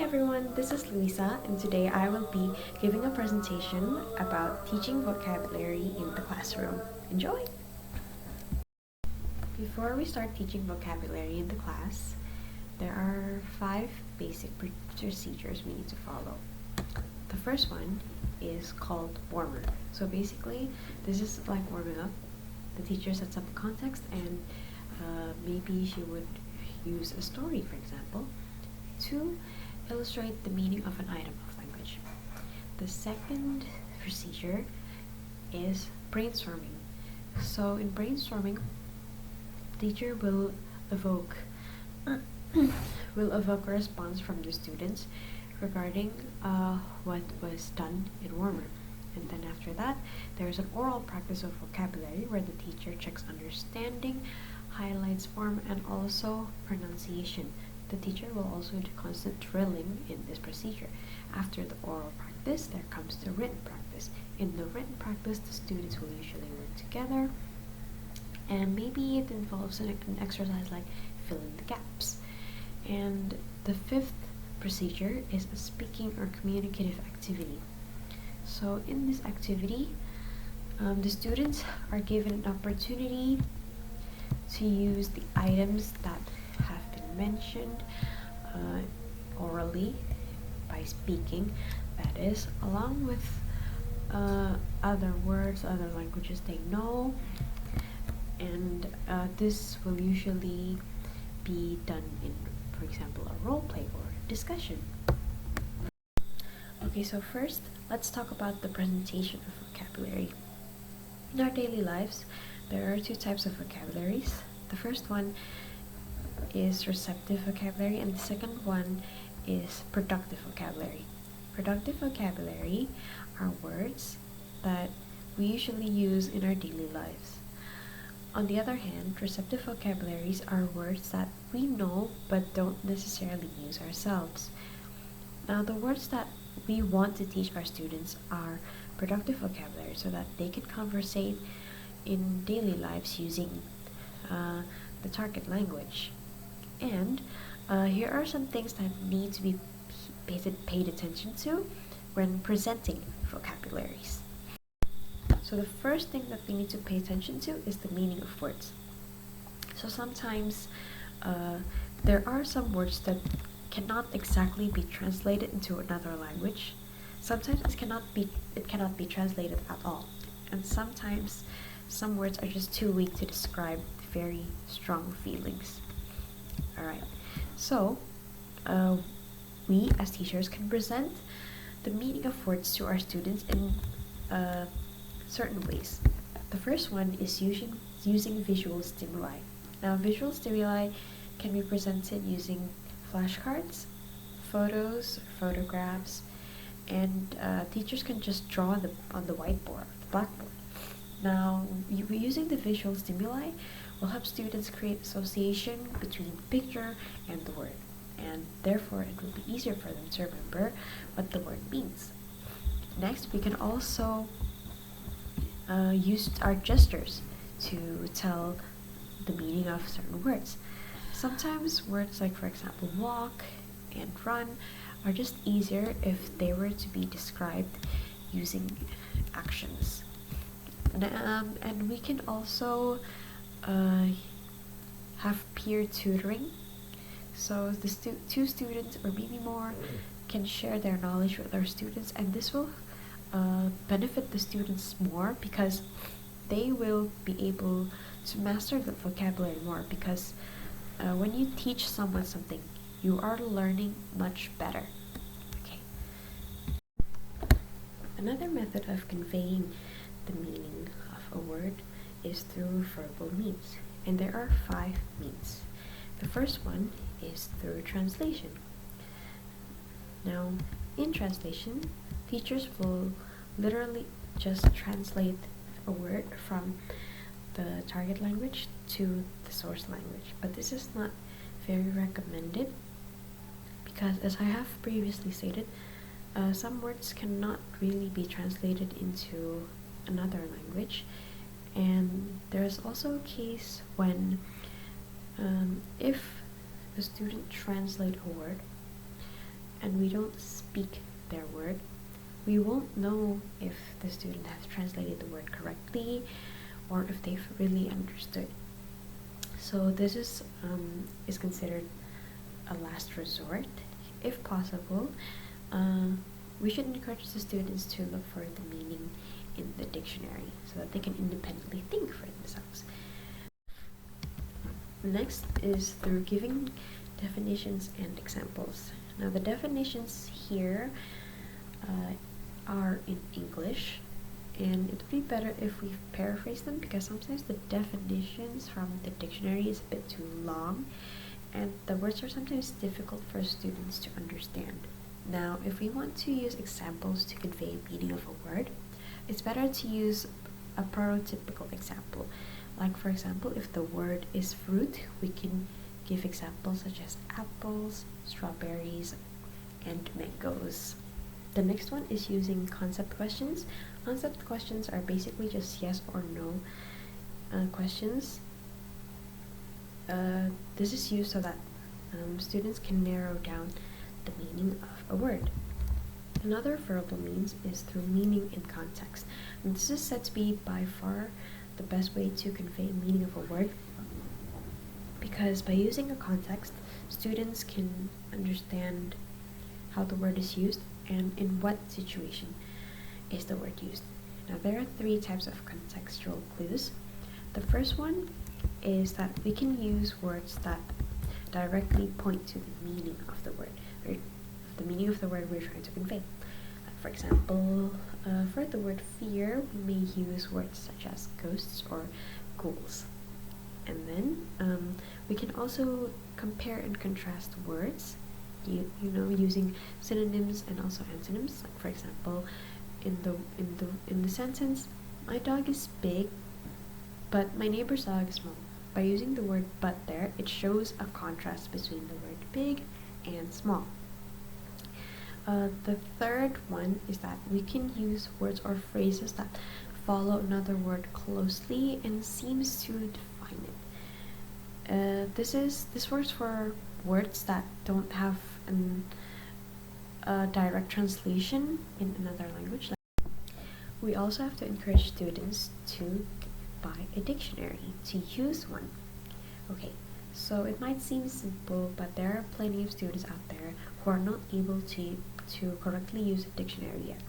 everyone, this is Luisa, and today I will be giving a presentation about teaching vocabulary in the classroom. Enjoy! Before we start teaching vocabulary in the class, there are 5 basic procedures we need to follow. The first one is called warmer. So basically, this is like warming up. The teacher sets up a context and maybe she would use a story, for example, to illustrate the meaning of an item of language. The second procedure is brainstorming. So in brainstorming, the teacher will evoke a response from the students regarding what was done in warmer. And then after that, there's an oral practice of vocabulary where the teacher checks understanding, highlights form, and also pronunciation. The teacher will also do constant drilling in this procedure. After the oral practice, there comes the written practice. In the written practice, the students will usually work together, and maybe it involves an exercise like fill in the gaps. And the 5th procedure is a speaking or communicative activity. So in this activity, the students are given an opportunity to use the items that have been mentioned orally by speaking, that is, along with other words, other languages they know, and this will usually be done in, for example, a role play or discussion. Okay, so first, let's talk about the presentation of vocabulary. In our daily lives, there are 2 types of vocabularies. The first one is receptive vocabulary, and the second one is productive vocabulary. Productive vocabulary are words that we usually use in our daily lives. On the other hand, receptive vocabularies are words that we know but don't necessarily use ourselves. Now, the words that we want to teach our students are productive vocabulary so that they can conversate in daily lives using the target language. And here are some things that need to be paid attention to when presenting vocabularies. So the first thing that we need to pay attention to is the meaning of words. So sometimes there are some words that cannot exactly be translated into another language. Sometimes it cannot be translated at all. And sometimes some words are just too weak to describe very strong feelings. Alright, so we as teachers can present the meaning of words to our students in certain ways. The first one is using visual stimuli. Now, visual stimuli can be presented using flashcards, photos, photographs, and teachers can just draw on the whiteboard, the blackboard. Now, using the visual stimuli will help students create association between the picture and the word, and therefore it will be easier for them to remember what the word means. Next, we can also use our gestures to tell the meaning of certain words. Sometimes words like, for example, walk and run are just easier if they were to be described using actions. And we can also have peer tutoring. So the 2 students or maybe more can share their knowledge with our students, and this will benefit the students more because they will be able to master the vocabulary more, because when you teach someone something, you are learning much better. Okay. Another method of conveying the meaning of a word is through verbal means, and there are 5 means. The first one is through translation. Now, in translation, teachers will literally just translate a word from the target language to the source language, but this is not very recommended because, as I have previously stated, some words cannot really be translated into another language, and there is also a case when if the student translate a word, and we don't speak their word, we won't know if the student has translated the word correctly or if they've really understood. So this is considered a last resort. If possible, we should encourage the students to look for the meaning in the dictionary so that they can independently think for themselves. Next is through giving definitions and examples. Now the definitions here are in English, and it would be better if we paraphrase them, because sometimes the definitions from the dictionary is a bit too long and the words are sometimes difficult for students to understand. Now, if we want to use examples to convey meaning of a word, it's better to use a prototypical example. Like, for example, if the word is fruit, we can give examples such as apples, strawberries, and mangoes. The next one is using concept questions. Concept questions are basically just yes or no questions. This is used so that students can narrow down the meaning of a word. Another verbal means is through meaning in context. And this is said to be by far the best way to convey meaning of a word, because by using a context, students can understand how the word is used and in what situation is the word used. Now there are 3 types of contextual clues. The first one is that we can use words that directly point to the meaning of the word, or the meaning of the word we're trying to convey. For example, for the word fear, we may use words such as ghosts or ghouls. And then we can also compare and contrast words, you know, using synonyms and also antonyms. Like, for example, in the sentence, my dog is big, but my neighbor's dog is small. By using the word but there, it shows a contrast between the word big and small. The third one is that we can use words or phrases that follow another word closely and seems to define it. This works for words that don't have a direct translation in another language. We also have to encourage students to buy a dictionary, to use one. Okay, so it might seem simple, but there are plenty of students out there who are not able to correctly use a dictionary yet.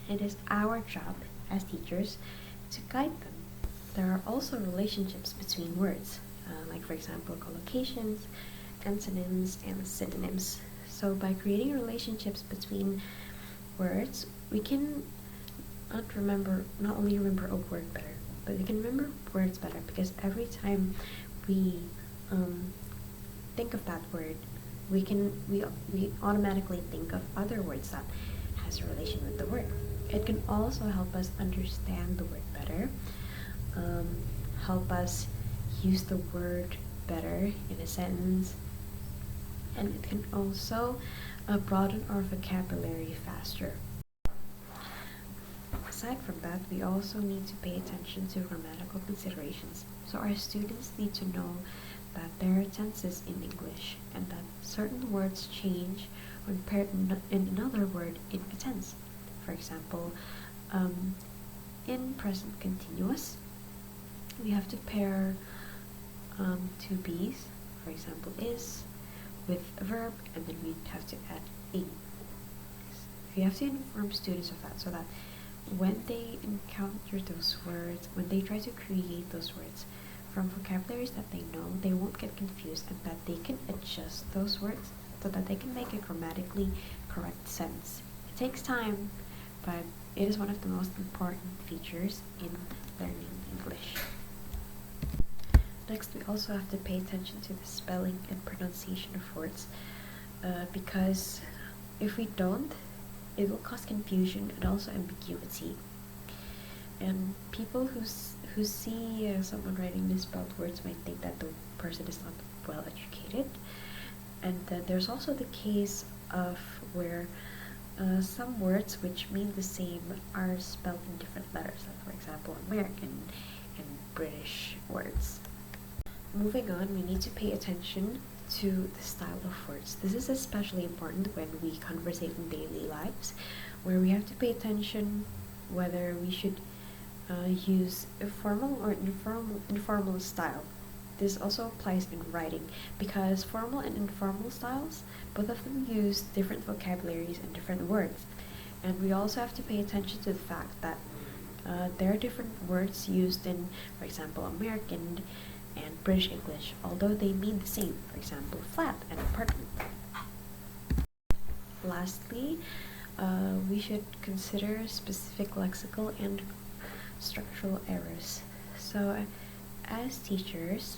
It is our job as teachers to guide them. There are also relationships between words, like, for example, collocations, antonyms, and synonyms. So by creating relationships between words, we can not only remember a word better, but we can remember words better, because every time we think of that word, we automatically think of other words that has a relation with the word. It can also help us understand the word better, help us use the word better in a sentence, and it can also broaden our vocabulary faster. Aside from that, we also need to pay attention to grammatical considerations. So our students need to know that there are tenses in English and that certain words change when paired in another word in a tense. For example, in present continuous, we have to pair 2 B's, for example, is, with a verb, and then we have to add ing. We have to inform students of that so that when they encounter those words, when they try to create those words from vocabularies that they know, they won't get confused, and that they can adjust those words so that they can make a grammatically correct sentence. It takes time, but it is one of the most important features in learning English. Next, we also have to pay attention to the spelling and pronunciation of words, because if we don't, it will cause confusion and also ambiguity. And people who see someone writing misspelled words might think that the person is not well educated. And then there's also the case of where some words which mean the same are spelled in different letters, like, for example, American and British words. Moving on, we need to pay attention to the style of words. This is especially important when we conversate in daily lives, where we have to pay attention whether we should use a formal or informal style. This also applies in writing, because formal and informal styles, both of them use different vocabularies and different words. And we also have to pay attention to the fact that there are different words used in, for example, American and British English, although they mean the same. For example, flat and apartment. Lastly, we should consider specific lexical and structural errors. So, as teachers,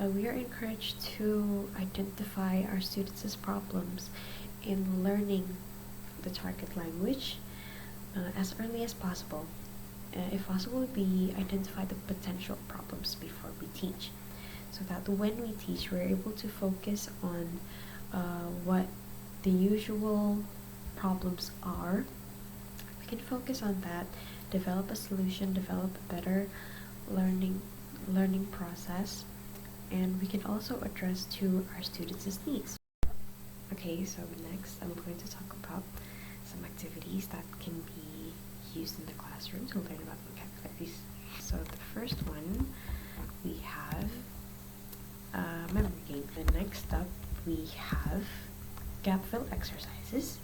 we are encouraged to identify our students' problems in learning the target language as early as possible. If possible, we identify the potential problems before we teach, so that when we teach, we're able to focus on what the usual problems are. We can focus on that, develop a solution, develop a better learning process, and we can also address to our students' needs. Okay, so next I'm going to talk about some activities that can be used in the classroom to learn about vocabularies. So the first one, we have a memory game. The next up, we have gap fill exercises.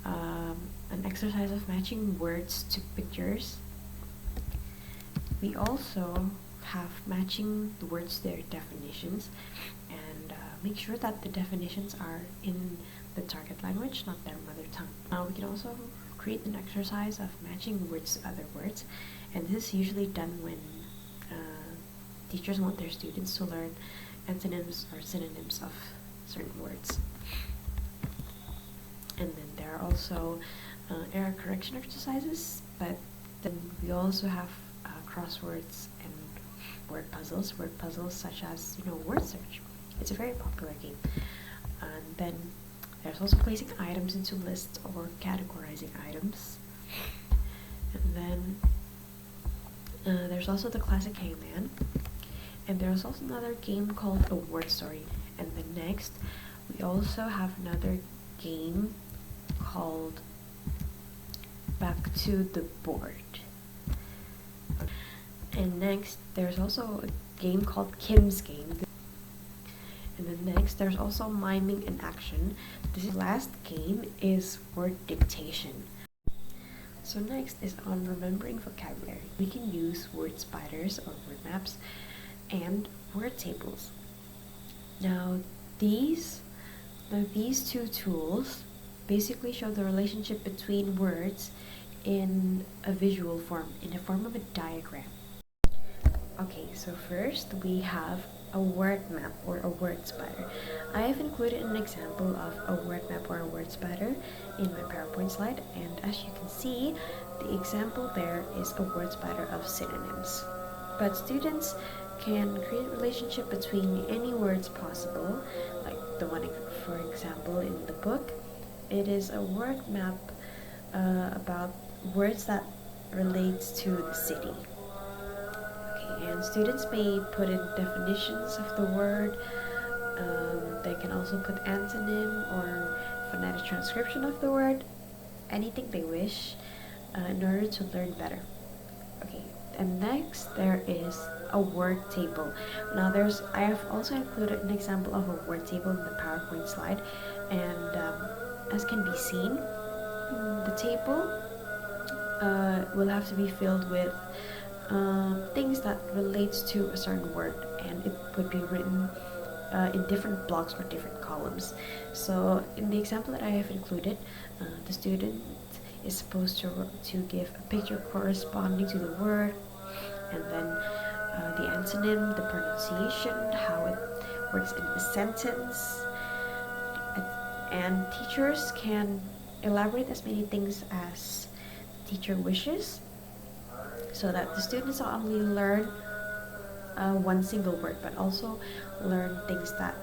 An exercise of matching words to pictures. We also have matching the words to their definitions, and make sure that the definitions are in the target language, not their mother tongue. We can also create an exercise of matching words to other words, and this is usually done when teachers want their students to learn antonyms or synonyms of certain words. And then there are also error correction exercises, but then we also have crosswords and word puzzles such as, word search. It's a very popular game. And then there's also placing items into lists or categorizing items. And then there's also the classic hangman. And there's also another game called a word story. And then next, we also have another game called Back to the Board. And next, there's also a game called Kim's Game. And then next, there's also miming in action. This last game is word dictation. So next is on remembering vocabulary. We can use word spiders or word maps and word tables. Now these two tools basically show the relationship between words in a visual form, in the form of a diagram. Okay, so first we have a word map or a word spider. I have included an example of a word map or a word spider in my PowerPoint slide, and as you can see, the example there is a word spider of synonyms. But students can create a relationship between any words possible, like the one, for example, in the book. It is a word map about words that relates to the city. Okay, and students may put in definitions of the word. They can also put antonym or phonetic transcription of the word, anything they wish, in order to learn better. Okay, and next there is a word table. Now I have also included an example of a word table in the PowerPoint slide, and as can be seen, the table will have to be filled with things that relates to a certain word, and it would be written in different blocks or different columns. So in the example that I have included, the student is supposed to give a picture corresponding to the word, and then the antonym, the pronunciation, how it works in a sentence, and teachers can elaborate as many things as the teacher wishes, so that the students not only learn one single word, but also learn things that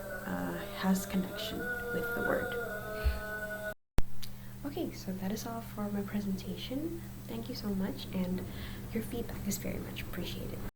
has connection with the word. Okay, so that is all for my presentation. Thank you so much, and your feedback is very much appreciated.